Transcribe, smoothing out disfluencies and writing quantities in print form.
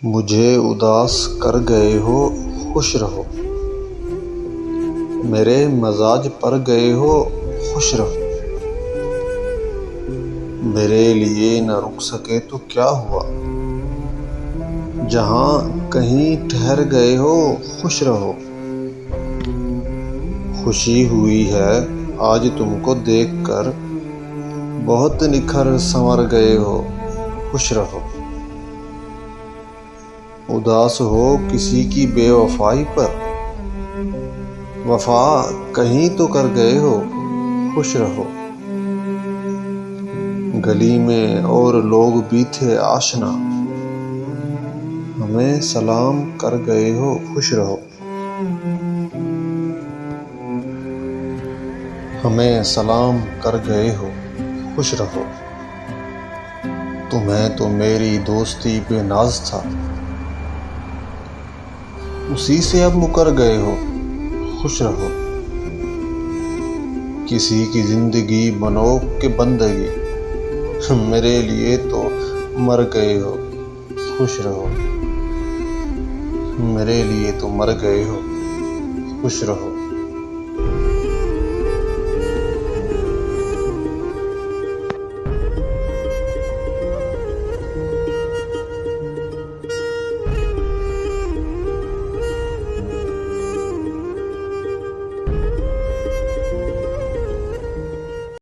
मुझे उदास कर गए हो, खुश रहो। मेरे मजाज पर गए हो, खुश रहो। मेरे लिए न रुक सके तो क्या हुआ, जहाँ कहीं ठहर गए हो, खुश रहो। खुशी हुई है आज तुमको देखकर, बहुत निखर संवर गए हो, खुश रहो। उदास हो किसी की बेवफाई पर, वफा कहीं तो कर गए हो, खुश रहो। गली में और लोग भी थे आशना, हमें सलाम कर गए हो, खुश रहो। हमें सलाम कर गए हो, खुश रहो। तुम्हें तो मेरी दोस्ती बेनाज था, उसी से अब मुकर गए हो, खुश रहो। किसी की जिंदगी बनो के बंदगी, मेरे लिए तो मर गए हो, खुश रहो। मेरे लिए तो मर गए हो, खुश रहो।